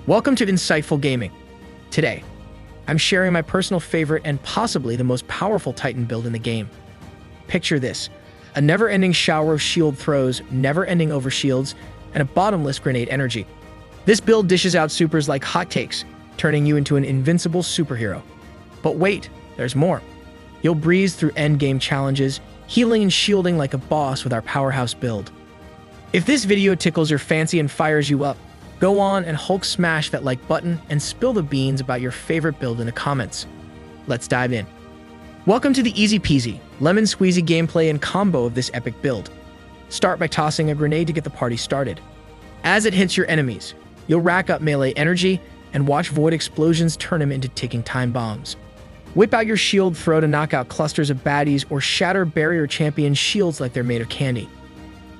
Welcome to Insightful Gaming. Today, I'm sharing my personal favorite and possibly the most powerful Titan build in the game. Picture this, a never-ending shower of shield throws, never-ending overshields, and a bottomless grenade energy. This build dishes out supers like hotcakes, turning you into an invincible superhero. But wait, there's more. You'll breeze through endgame challenges, healing and shielding like a boss with our powerhouse build. If this video tickles your fancy and fires you up, go on and Hulk smash that like button and spill the beans about your favorite build in the comments. Let's dive in. Welcome to the easy peasy, lemon squeezy gameplay and combo of this epic build. Start by tossing a grenade to get the party started. As it hits your enemies, you'll rack up melee energy and watch void explosions turn them into ticking time bombs. Whip out your shield throw to knock out clusters of baddies or shatter barrier champion shields like they're made of candy.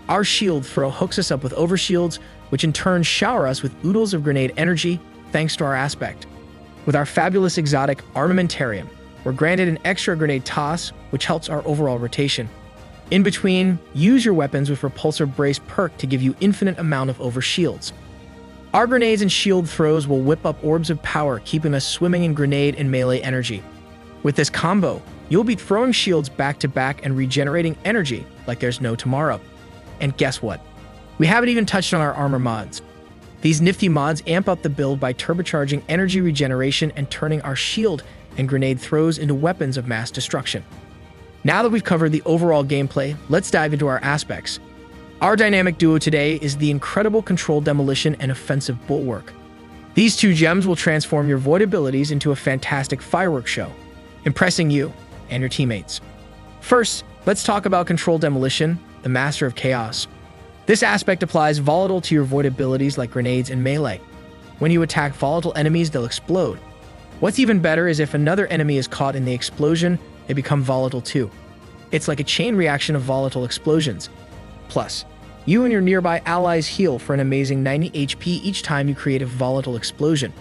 Our shield throw hooks us up with overshields, which in turn shower us with oodles of grenade energy thanks to our aspect. With our fabulous exotic armamentarium, we're granted an extra grenade toss, which helps our overall rotation. In between, use your weapons with repulsor brace perk to give you infinite amount of overshields. Our grenades and shield throws will whip up orbs of power, keeping us swimming in grenade and melee energy. With this combo, you'll be throwing shields back to back and regenerating energy like there's no tomorrow. And guess what? We haven't even touched on our armor mods. These nifty mods amp up the build by turbocharging energy regeneration and turning our shield and grenade throws into weapons of mass destruction. Now that we've covered the overall gameplay, let's dive into our aspects. Our dynamic duo today is the incredible controlled demolition and offensive bulwark. These two gems will transform your void abilities into a fantastic fireworks show, impressing you and your teammates. First, let's talk about controlled demolition, the master of chaos. This aspect applies volatile to your void abilities like grenades and melee. When you attack volatile enemies, they'll explode. What's even better is if another enemy is caught in the explosion, they become volatile too. It's like a chain reaction of volatile explosions. Plus, you and your nearby allies heal for an amazing 90 HP each time you create a volatile explosion.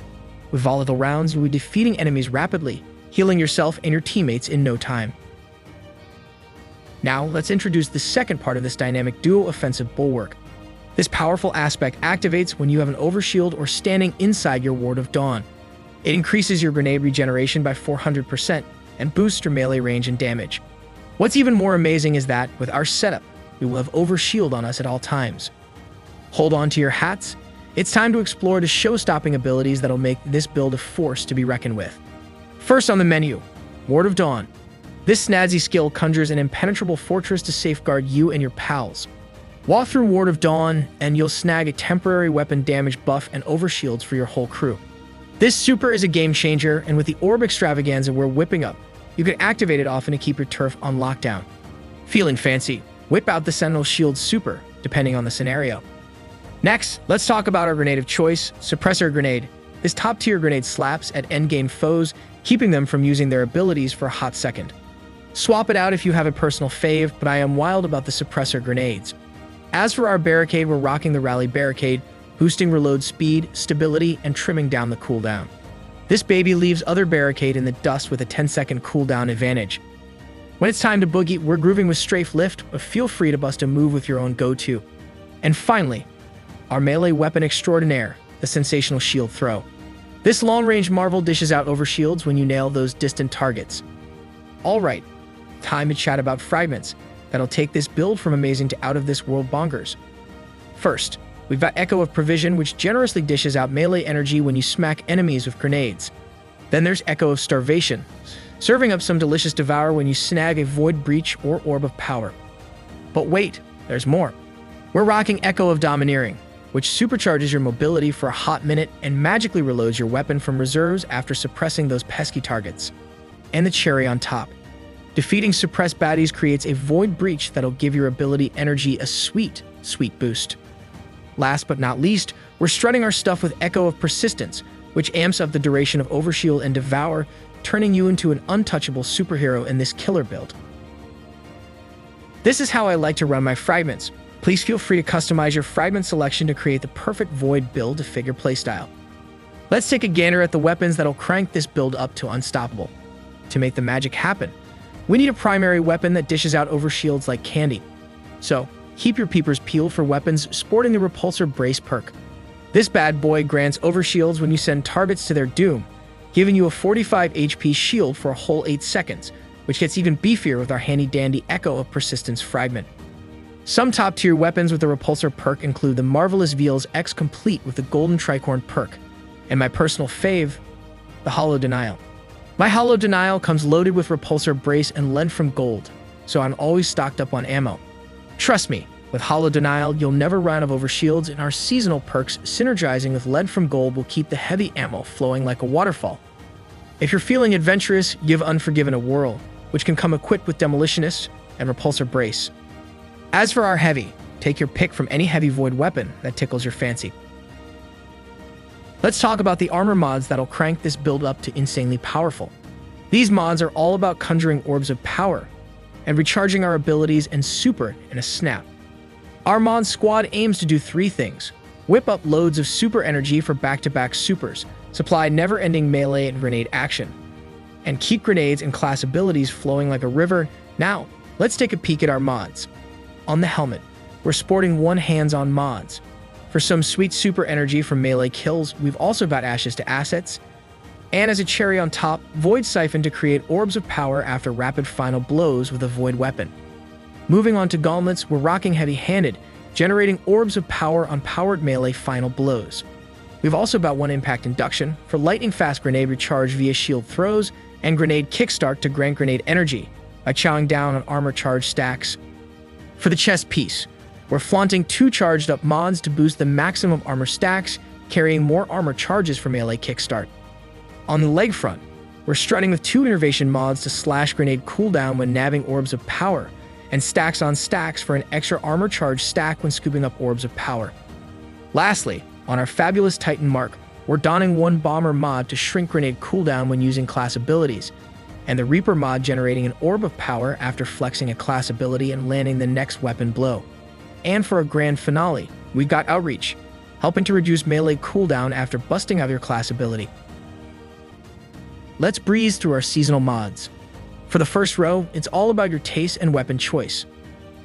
With volatile rounds, you'll be defeating enemies rapidly, healing yourself and your teammates in no time. Now, let's introduce the second part of this dynamic duo offensive bulwark. This powerful aspect activates when you have an overshield or standing inside your Ward of Dawn. It increases your grenade regeneration by 400% and boosts your melee range and damage. What's even more amazing is that, with our setup, we will have overshield on us at all times. Hold on to your hats. It's time to explore the show-stopping abilities that'll make this build a force to be reckoned with. First on the menu, Ward of Dawn. This snazzy skill conjures an impenetrable fortress to safeguard you and your pals. Walk through Ward of Dawn, and you'll snag a temporary weapon damage buff and overshields for your whole crew. This super is a game changer, and with the orb extravaganza we're whipping up, you can activate it often to keep your turf on lockdown. Feeling fancy? Whip out the Sentinel Shield super, depending on the scenario. Next, let's talk about our grenade of choice, Suppressor Grenade. This top-tier grenade slaps at endgame foes, keeping them from using their abilities for a hot second. Swap it out if you have a personal fave, but I am wild about the suppressor grenades. As for our barricade, we're rocking the Rally Barricade, boosting reload speed, stability, and trimming down the cooldown. This baby leaves other barricade in the dust with a 10-second cooldown advantage. When it's time to boogie, we're grooving with Strafe Lift, but feel free to bust a move with your own go-to. And finally, our melee weapon extraordinaire, the Sensational Shield Throw. This long-range marvel dishes out overshields when you nail those distant targets. Alright, time to chat about Fragments that'll take this build from amazing to out-of-this-world bonkers. First, we've got Echo of Provision, which generously dishes out melee energy when you smack enemies with grenades. Then there's Echo of Starvation, serving up some delicious devour when you snag a Void Breach or Orb of Power. But wait, there's more. We're rocking Echo of Domineering, which supercharges your mobility for a hot minute and magically reloads your weapon from reserves after suppressing those pesky targets. And the cherry on top. Defeating suppressed baddies creates a Void Breach that'll give your ability energy a sweet, sweet boost. Last but not least, we're strutting our stuff with Echo of Persistence, which amps up the duration of Overshield and Devour, turning you into an untouchable superhero in this killer build. This is how I like to run my Fragments. Please feel free to customize your Fragment selection to create the perfect Void build to fit your playstyle. Let's take a gander at the weapons that'll crank this build up to unstoppable. To make the magic happen, we need a primary weapon that dishes out overshields like candy. So, keep your peepers peeled for weapons sporting the repulsor brace perk. This bad boy grants overshields when you send targets to their doom, giving you a 45 HP shield for a whole 8 seconds, which gets even beefier with our handy-dandy Echo of Persistence fragment. Some top-tier weapons with the Repulsor perk include the Marvelous Veil's X complete with the Golden Tricorn perk, and my personal fave, the Hollow Denial. My Hollow Denial comes loaded with Repulsor Brace and Lent from Gold, so I'm always stocked up on ammo. Trust me, with Hollow Denial, you'll never run out of overshields, and our seasonal perks synergizing with Lent from Gold will keep the heavy ammo flowing like a waterfall. If you're feeling adventurous, give Unforgiven a whirl, which can come equipped with Demolitionist and Repulsor Brace. As for our heavy, take your pick from any heavy void weapon that tickles your fancy. Let's talk about the armor mods that'll crank this build up to insanely powerful. These mods are all about conjuring orbs of power and recharging our abilities and super in a snap. Our mod squad aims to do 3 things: whip up loads of super energy for back-to-back supers, supply never-ending melee and grenade action, and keep grenades and class abilities flowing like a river. Now, let's take a peek at our mods. On the helmet, we're sporting one hands-on mods. For some sweet super energy from melee kills, we've also got Ashes to Assets, and as a cherry on top, Void Siphon to create orbs of power after rapid final blows with a void weapon. Moving on to gauntlets, we're rocking heavy-handed, generating orbs of power on powered melee final blows. We've also got one impact induction for lightning-fast grenade recharge via shield throws and grenade kickstart to grant grenade energy by chowing down on armor charge stacks. For the chest piece, we're flaunting 2 charged up mods to boost the maximum armor stacks, carrying more armor charges for melee kickstart. On the leg front, we're strutting with 2 innervation mods to slash grenade cooldown when nabbing orbs of power, and stacks on stacks for an extra armor charge stack when scooping up orbs of power. Lastly, on our fabulous Titan mark, we're donning 1 bomber mod to shrink grenade cooldown when using class abilities, and the Reaper mod generating an orb of power after flexing a class ability and landing the next weapon blow. And for a grand finale, we've got Outreach, helping to reduce melee cooldown after busting out your class ability. Let's breeze through our seasonal mods. For the first row, it's all about your taste and weapon choice.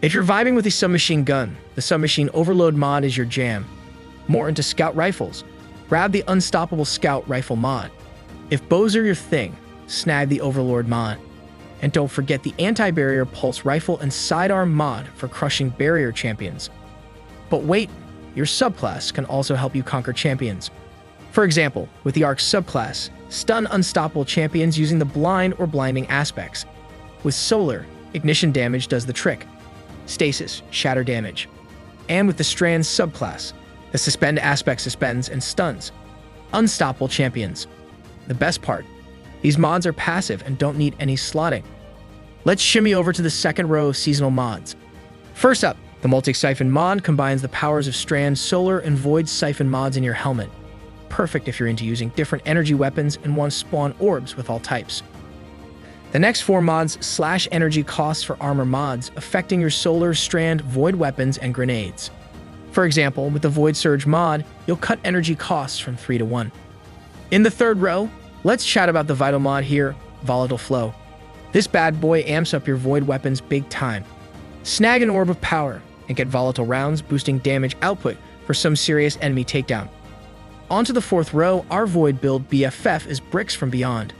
If you're vibing with the submachine gun, the Submachine Overload mod is your jam. More into scout rifles, grab the Unstoppable Scout Rifle mod. If bows are your thing, snag the Overlord mod. And don't forget the Anti-Barrier Pulse Rifle and Sidearm mod for crushing barrier champions. But wait, your subclass can also help you conquer champions. For example, with the Arc subclass, stun unstoppable champions using the blind or blinding aspects. With Solar, ignition damage does the trick. Stasis, shatter damage. And with the Strand subclass, the suspend aspect suspends and stuns unstoppable champions. The best part, these mods are passive and don't need any slotting. Let's shimmy over to the second row of seasonal mods. First up, the Multi-Siphon mod combines the powers of Strand, Solar, and Void Siphon mods in your helmet. Perfect if you're into using different energy weapons and want to spawn orbs with all types. The next 4 mods slash energy costs for armor mods, affecting your Solar, Strand, Void weapons, and grenades. For example, with the Void Surge mod, you'll cut energy costs from 3 to 1. In the third row, let's chat about the Vital mod here, Volatile Flow. This bad boy amps up your Void weapons big time. Snag an Orb of Power and get volatile rounds, boosting damage output for some serious enemy takedown. Onto the fourth row, our Void build BFF is Bricks from Beyond.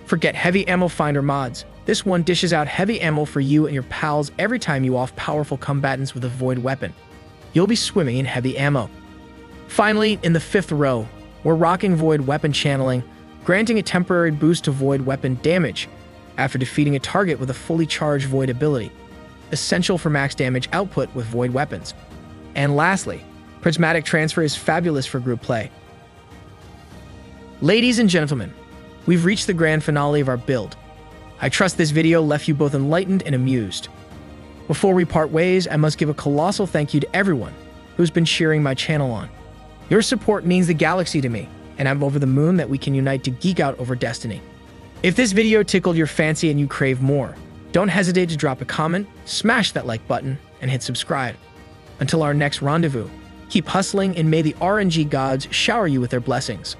Forget Heavy Ammo Finder mods. This one dishes out heavy ammo for you and your pals every time you off powerful combatants with a Void weapon. You'll be swimming in heavy ammo. Finally, in the fifth row, we're rocking Void weapon channeling, granting a temporary boost to Void weapon damage after defeating a target with a fully charged Void ability, essential for max damage output with Void weapons. And lastly, Prismatic Transfer is fabulous for group play. Ladies and gentlemen, we've reached the grand finale of our build. I trust this video left you both enlightened and amused. Before we part ways, I must give a colossal thank you to everyone who's been cheering my channel on. Your support means the galaxy to me, and I'm over the moon that we can unite to geek out over Destiny. If this video tickled your fancy and you crave more, don't hesitate to drop a comment, smash that like button, and hit subscribe. Until our next rendezvous, keep hustling and may the RNG gods shower you with their blessings.